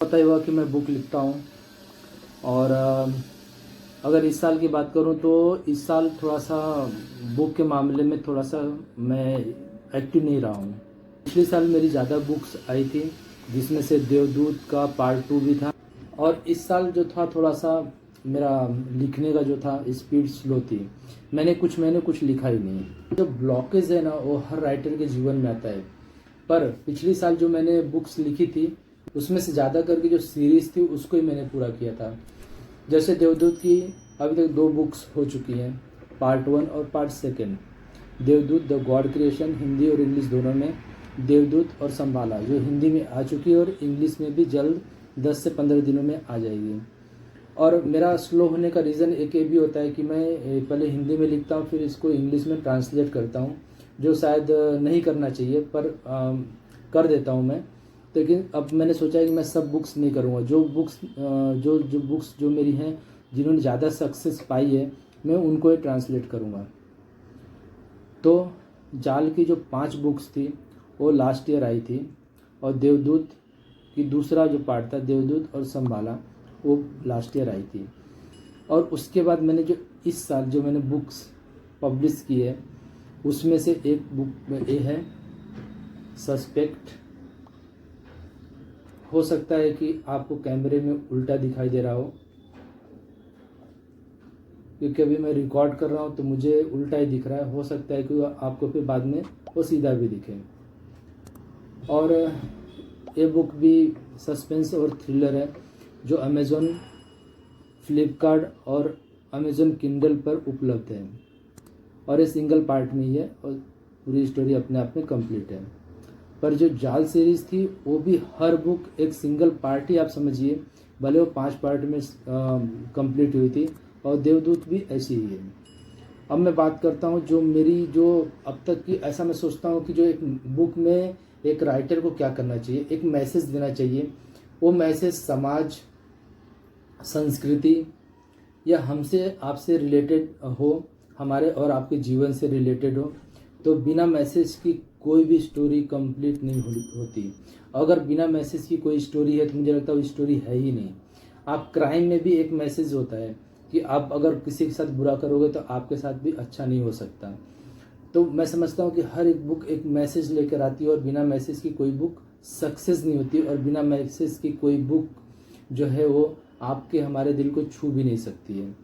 पता ही हुआ कि मैं बुक लिखता हूँ। और अगर इस साल की बात करूँ तो इस साल थोड़ा सा बुक के मामले में थोड़ा सा मैं एक्टिव नहीं रहा हूँ। पिछले साल मेरी ज़्यादा बुक्स आई थी, जिसमें से देवदूत का पार्ट 2 भी था। और इस साल जो था थोड़ा सा मेरा लिखने का जो था स्पीड स्लो थी। मैंने कुछ लिखा ही नहीं। जो ब्लॉकेज है ना, वो हर राइटर के जीवन में आता है। पर पिछले साल जो मैंने बुक्स लिखी थी, उसमें से ज़्यादा करके जो सीरीज़ थी उसको ही मैंने पूरा किया था। जैसे देवदूत की अभी तक 2 बुक्स हो चुकी हैं, पार्ट 1 और पार्ट 2। देवदूत द गॉड क्रिएशन हिंदी और इंग्लिश दोनों में, देवदूत और संभाला जो हिंदी में आ चुकी है और इंग्लिश में भी जल्द 10 से 15 दिनों में आ जाएगी। और मेरा स्लो होने का रीज़न एक ये भी होता है कि मैं पहले हिंदी में लिखता हूँ, फिर इसको इंग्लिश में ट्रांसलेट करता हूँ, जो शायद नहीं करना चाहिए, पर कर देता हूँ मैं। लेकिन अब मैंने सोचा है कि मैं सब बुक्स नहीं करूँगा। जो बुक्स जो मेरी हैं, जिन्होंने ज़्यादा सक्सेस पाई है, मैं उनको ही ट्रांसलेट करूँगा। तो जाल की जो 5 बुक्स थी वो लास्ट ईयर आई थी, और देवदूत की दूसरा जो पार्ट था, देवदूत और संभाला, वो लास्ट ईयर आई थी। और उसके बाद मैंने जो इस साल जो मैंने बुक्स पब्लिश की है, उसमें से एक बुक में ये है सस्पेक्ट। हो सकता है कि आपको कैमरे में उल्टा दिखाई दे रहा हो, क्योंकि अभी मैं रिकॉर्ड कर रहा हूँ तो मुझे उल्टा ही दिख रहा है। हो सकता है कि आपको फिर बाद में वो सीधा भी दिखे। और ये बुक भी सस्पेंस और थ्रिलर है, जो अमेज़ॉन, फ्लिपकार्ट और अमेज़ॉन किंडल पर उपलब्ध है। और ये सिंगल पार्ट में ही है और पूरी स्टोरी अपने आप में कंप्लीट है। पर जो जाल सीरीज़ थी, वो भी हर बुक एक सिंगल पार्ट ही आप समझिए, भले वो 5 पार्ट में कंप्लीट हुई थी। और देवदूत भी ऐसी ही है। अब मैं बात करता हूँ जो मेरी जो अब तक की, ऐसा मैं सोचता हूँ कि जो एक बुक में एक राइटर को क्या करना चाहिए, एक मैसेज देना चाहिए। वो मैसेज समाज, संस्कृति या हमसे आपसे रिलेटेड हो, हमारे और आपके जीवन से रिलेटेड हो। तो बिना मैसेज की कोई भी स्टोरी कंप्लीट नहीं होती। अगर बिना मैसेज की कोई स्टोरी है तो मुझे लगता है वो स्टोरी है ही नहीं। आप क्राइम में भी एक मैसेज होता है कि आप अगर किसी के साथ बुरा करोगे तो आपके साथ भी अच्छा नहीं हो सकता। तो मैं समझता हूँ कि हर एक बुक एक मैसेज लेकर आती है, और बिना मैसेज की कोई बुक सक्सेस नहीं होती, और बिना मैसेज की कोई बुक जो है वो आपके हमारे दिल को छू भी नहीं सकती है।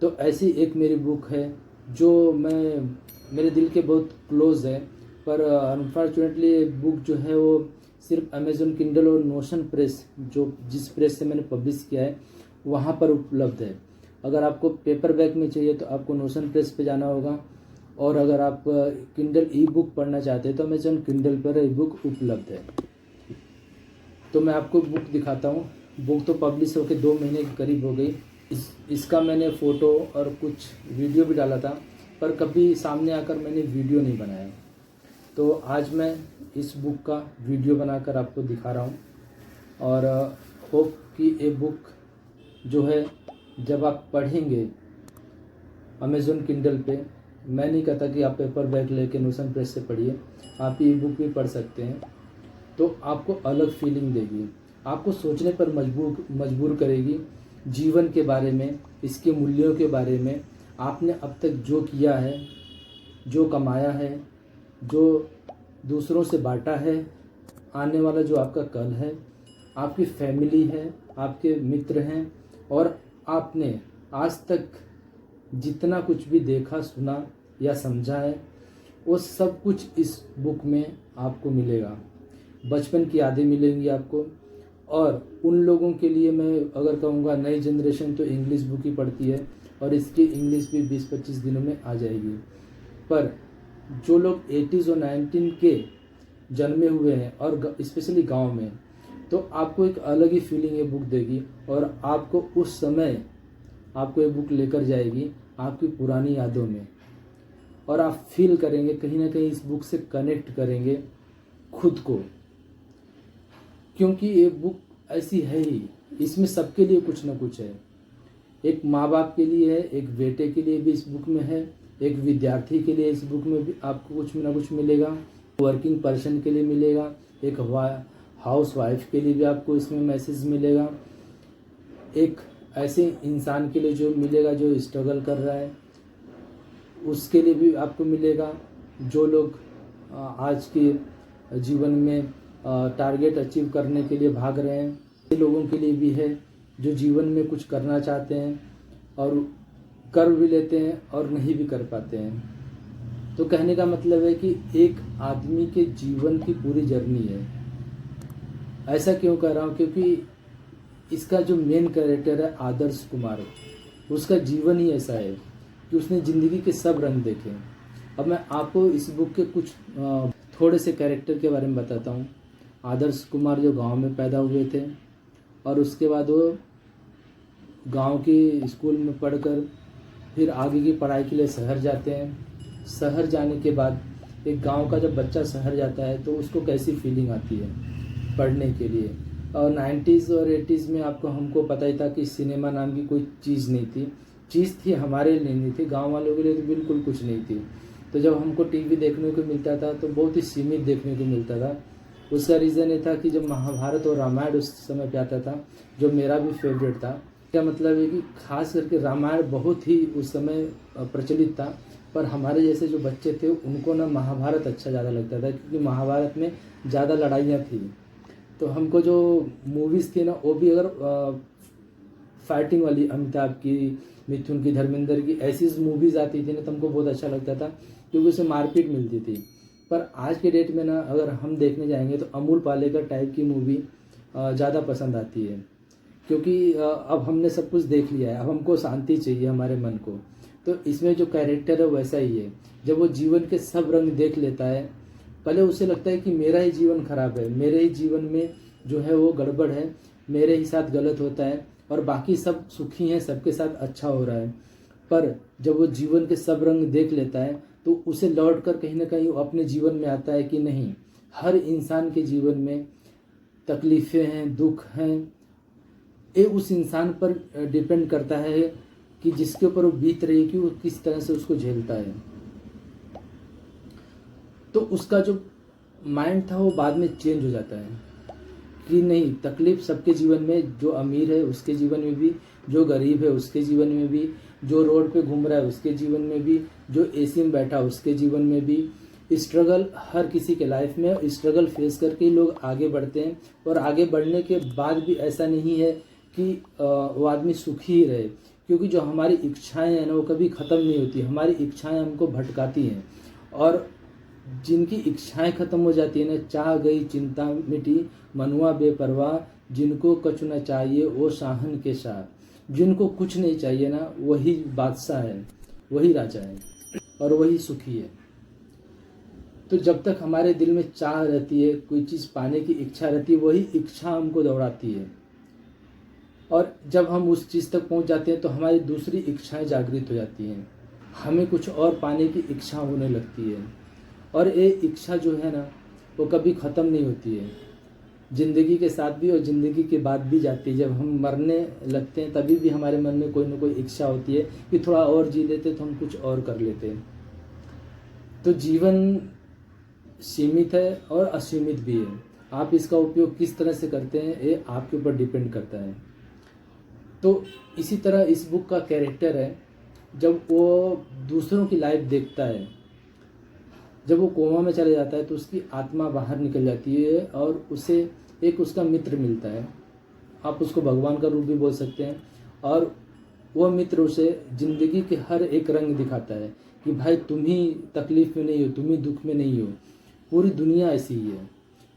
तो ऐसी एक मेरी बुक है जो मेरे दिल के बहुत क्लोज़ है। पर अनफॉर्चुनेटली ये बुक जो है वो सिर्फ अमेज़ॉन किंडल और नोशन प्रेस, जो जिस प्रेस से मैंने पब्लिश किया है, वहाँ पर उपलब्ध है। अगर आपको पेपर बैक में चाहिए तो आपको नोशन प्रेस पे जाना होगा, और अगर आप किंडल ई बुक पढ़ना चाहते हैं तो अमेज़ॉन किंडल पर ई बुक उपलब्ध है। तो मैं आपको बुक दिखाता हूँ। बुक तो पब्लिश होकर 2 महीने के करीब हो गई। इसका मैंने फ़ोटो और कुछ वीडियो भी डाला था, पर कभी सामने आकर मैंने वीडियो नहीं बनाया। तो आज मैं इस बुक का वीडियो बनाकर आपको दिखा रहा हूँ। और होप कि ये बुक जो है, जब आप पढ़ेंगे अमेज़ॉन किंडल पे, मैं नहीं कहता कि आप पेपर बैक लेके नोशन प्रेस से पढ़िए, आप ई बुक भी पढ़ सकते हैं। तो आपको अलग फीलिंग देगी, आपको सोचने पर मजबूर करेगी जीवन के बारे में, इसके मूल्यों के बारे में, आपने अब तक जो किया है, जो कमाया है, जो दूसरों से बांटा है, आने वाला जो आपका कल है, आपकी फैमिली है, आपके मित्र हैं, और आपने आज तक जितना कुछ भी देखा, सुना या समझा है, वो सब कुछ इस बुक में आपको मिलेगा। बचपन की यादें मिलेंगी आपको। और उन लोगों के लिए मैं अगर कहूँगा, नई जनरेशन तो इंग्लिश बुक ही पढ़ती है, और इसकी इंग्लिश भी 20-25 दिनों में आ जाएगी। पर जो लोग 80s और 19 के जन्मे हुए हैं, और स्पेशली गांव में, तो आपको एक अलग ही फीलिंग ये बुक देगी, और आपको उस समय आपको ये बुक लेकर जाएगी आपकी पुरानी यादों में। और आप फील करेंगे, कहीं ना कहीं इस बुक से कनेक्ट करेंगे खुद को, क्योंकि ये बुक ऐसी है ही, इसमें सबके लिए कुछ ना कुछ है। एक माँ बाप के लिए है, एक बेटे के लिए भी इस बुक में है, एक विद्यार्थी के लिए इस बुक में भी आपको कुछ ना कुछ मिलेगा, वर्किंग पर्सन के लिए मिलेगा, एक हाउस वाइफ के लिए भी आपको इसमें मैसेज मिलेगा, एक ऐसे इंसान के लिए जो मिलेगा जो स्ट्रगल कर रहा है उसके लिए भी आपको मिलेगा, जो लोग आज के जीवन में टारगेट अचीव करने के लिए भाग रहे हैं, ये लोगों के लिए भी है जो जीवन में कुछ करना चाहते हैं और कर भी लेते हैं और नहीं भी कर पाते हैं। तो कहने का मतलब है कि एक आदमी के जीवन की पूरी जर्नी है। ऐसा क्यों कह रहा हूँ, क्योंकि इसका जो मेन कैरेक्टर है आदर्श कुमार, उसका जीवन ही ऐसा है कि उसने ज़िंदगी के सब रंग देखे। अब मैं आपको इस बुक के कुछ थोड़े से कैरेक्टर के बारे में बताता हूँ। आदर्श कुमार जो गांव में पैदा हुए थे और उसके बाद वो गांव की स्कूल में पढ़कर फिर आगे की पढ़ाई के लिए शहर जाते हैं। शहर जाने के बाद एक गांव का जब बच्चा शहर जाता है तो उसको कैसी फीलिंग आती है पढ़ने के लिए। और 90s और 80s में हमको पता ही था कि सिनेमा नाम की कोई चीज़ नहीं थी। चीज़ थी हमारे लिए नहीं थी, गांव वालों के लिए तो बिल्कुल कुछ नहीं थी। तो जब हमको टीवी देखने को मिलता था तो बहुत ही सीमित देखने को मिलता था। उसका रीज़न ये था कि जब महाभारत और रामायण उस समय पे आता था, जो मेरा भी फेवरेट था। क्या मतलब है कि खास करके रामायण बहुत ही उस समय प्रचलित था, पर हमारे जैसे जो बच्चे थे उनको ना महाभारत अच्छा ज़्यादा लगता था, क्योंकि महाभारत में ज़्यादा लड़ाइयाँ थी। तो हमको जो मूवीज़ थी ना वो भी अगर फाइटिंग वाली, अमिताभ की, मिथुन की, धर्मेंद्र की, ऐसी मूवीज़ आती थी ना तो हमको बहुत अच्छा लगता था, क्योंकि उससे मारपीट मिलती थी। पर आज के डेट में ना अगर हम देखने जाएंगे तो अमूल पालेकर टाइप की मूवी ज़्यादा पसंद आती है, क्योंकि अब हमने सब कुछ देख लिया है, अब हमको शांति चाहिए हमारे मन को। तो इसमें जो कैरेक्टर है वैसा ही है। जब वो जीवन के सब रंग देख लेता है, पहले उसे लगता है कि मेरा ही जीवन खराब है, मेरे ही जीवन में जो है वो गड़बड़ है, मेरे ही साथ गलत होता है और बाकी सब सुखी हैं, सबके साथ अच्छा हो रहा है। पर जब वो जीवन के सब रंग देख लेता है तो उसे लौट कर कहीं ना कहीं वो अपने जीवन में आता है कि नहीं, हर इंसान के जीवन में तकलीफ़ें हैं, दुख हैं। ये उस इंसान पर डिपेंड करता है कि जिसके ऊपर वो बीत रही है कि वो किस तरह से उसको झेलता है। तो उसका जो माइंड था वो बाद में चेंज हो जाता है कि नहीं, तकलीफ सबके जीवन में, जो अमीर है उसके जीवन में भी, जो गरीब है उसके जीवन में भी, जो रोड पे घूम रहा है उसके जीवन में भी, जो एसी में बैठा उसके जीवन में भी। स्ट्रगल हर किसी के लाइफ में, स्ट्रगल फेस करके ही लोग आगे बढ़ते हैं। और आगे बढ़ने के बाद भी ऐसा नहीं है कि वो आदमी सुखी ही रहे, क्योंकि जो हमारी इच्छाएं हैं ना वो कभी ख़त्म नहीं होती। हमारी इच्छाएं हमको भटकाती हैं, और जिनकी इच्छाएं खत्म हो जाती है ना, चाह गई चिंता मिटी, मनुआ बेपरवाह, जिनको कछु न चाहिए वो शाहन के शाह। जिनको कुछ नहीं चाहिए ना वही बादशाह है, वही राजा है और वही सुखी है। तो जब तक हमारे दिल में चाह रहती है, कोई चीज़ पाने की इच्छा रहती है, वही इच्छा हमको दौड़ाती है। और जब हम उस चीज़ तक पहुंच जाते हैं तो हमारी दूसरी इच्छाएं जागृत हो जाती हैं, हमें कुछ और पाने की इच्छा होने लगती है। और ये इच्छा जो है ना वो कभी ख़त्म नहीं होती है, ज़िंदगी के साथ भी और ज़िंदगी के बाद भी जाती है। जब हम मरने लगते हैं तभी भी हमारे मन में कोई ना कोई इच्छा होती है कि थोड़ा और जी लेते तो हम कुछ और कर लेते। तो जीवन सीमित है और असीमित भी है। आप इसका उपयोग किस तरह से करते हैं ये आपके ऊपर डिपेंड करता है। तो इसी तरह इस बुक का कैरेक्टर है, जब वो दूसरों की लाइफ देखता है, जब वो कोमा में चले जाता है तो उसकी आत्मा बाहर निकल जाती है और उसे एक उसका मित्र मिलता है। आप उसको भगवान का रूप भी बोल सकते हैं। और वह मित्र उसे ज़िंदगी के हर एक रंग दिखाता है कि भाई तुम ही तकलीफ़ में नहीं हो, तुम ही दुख में नहीं हो, पूरी दुनिया ऐसी ही है।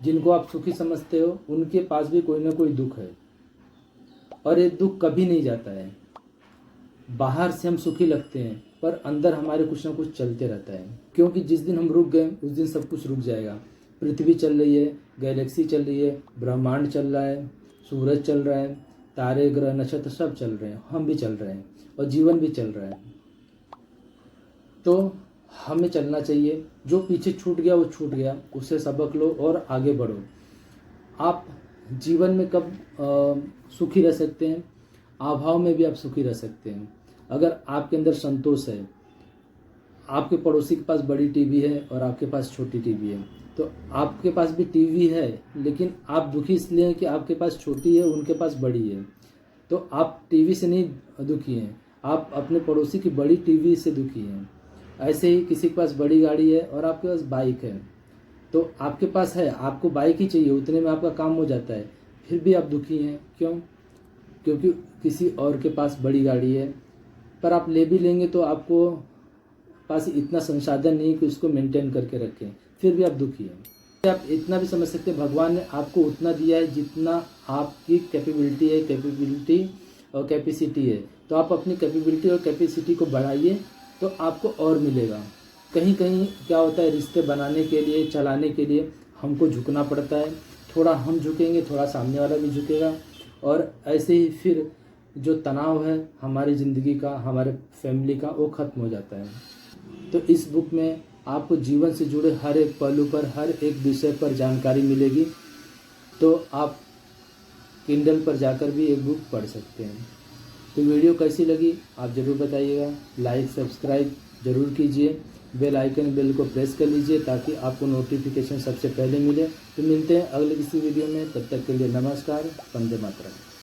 जिनको आप सुखी समझते हो उनके पास भी कोई ना कोई दुख है, और ये दुख कभी नहीं जाता है। बाहर से हम सुखी लगते हैं पर अंदर हमारे कुछ ना कुछ चलते रहता है, क्योंकि जिस दिन हम रुक गए उस दिन सब कुछ रुक जाएगा। पृथ्वी चल रही है, गैलेक्सी चल रही है, ब्रह्मांड चल रहा है, सूरज चल रहा है, तारे ग्रह नक्षत्र सब चल रहे हैं, हम भी चल रहे हैं और जीवन भी चल रहा है। तो हमें चलना चाहिए, जो पीछे छूट गया वो छूट गया, उससे सबक लो और आगे बढ़ो। आप जीवन में कब सुखी रह सकते हैं, अभाव में भी आप सुखी रह सकते हैं। अगर आपके अंदर संतोष है, आपके पड़ोसी के पास बड़ी टीवी है और आपके पास छोटी टीवी है, तो आपके पास भी टीवी है, लेकिन आप दुखी इसलिए हैं कि आपके पास छोटी है, उनके पास बड़ी है। तो आप टीवी से नहीं दुखी हैं, आप अपने पड़ोसी की बड़ी टीवी से दुखी हैं। ऐसे ही किसी के पास बड़ी गाड़ी है और आपके पास बाइक है, तो आपके पास है, आपको बाइक ही चाहिए, उतने में आपका काम हो जाता है, फिर भी आप दुखी हैं। क्यों? क्योंकि किसी और के पास बड़ी गाड़ी है, पर आप ले भी लेंगे तो आपको पास इतना संसाधन नहीं कि उसको मेंटेन करके रखें, फिर भी आप दुखी हैं। आप इतना भी समझ सकते हैं, भगवान ने आपको उतना दिया है जितना आपकी कैपेबिलिटी और कैपेसिटी है। तो आप अपनी कैपेबिलिटी और कैपेसिटी को बढ़ाइए, तो आपको और मिलेगा। कहीं कहीं क्या होता है, रिश्ते बनाने के लिए, चलाने के लिए हमको झुकना पड़ता है। थोड़ा हम झुकेंगे, थोड़ा सामने वाला भी झुकेगा, और ऐसे ही फिर जो तनाव है हमारी ज़िंदगी का, हमारे फैमिली का, वो ख़त्म हो जाता है। तो इस बुक में आपको जीवन से जुड़े हर एक पहलू पर, हर एक विषय पर जानकारी मिलेगी। तो आप किंडल पर जाकर भी एक बुक पढ़ सकते हैं। तो वीडियो कैसी लगी आप ज़रूर बताइएगा। लाइक सब्सक्राइब ज़रूर कीजिए, बेल आइकन बेल को प्रेस कर लीजिए ताकि आपको नोटिफिकेशन सबसे पहले मिले। तो मिलते हैं अगले किसी वीडियो में, तब तक के लिए नमस्कार, वंदे मातरम।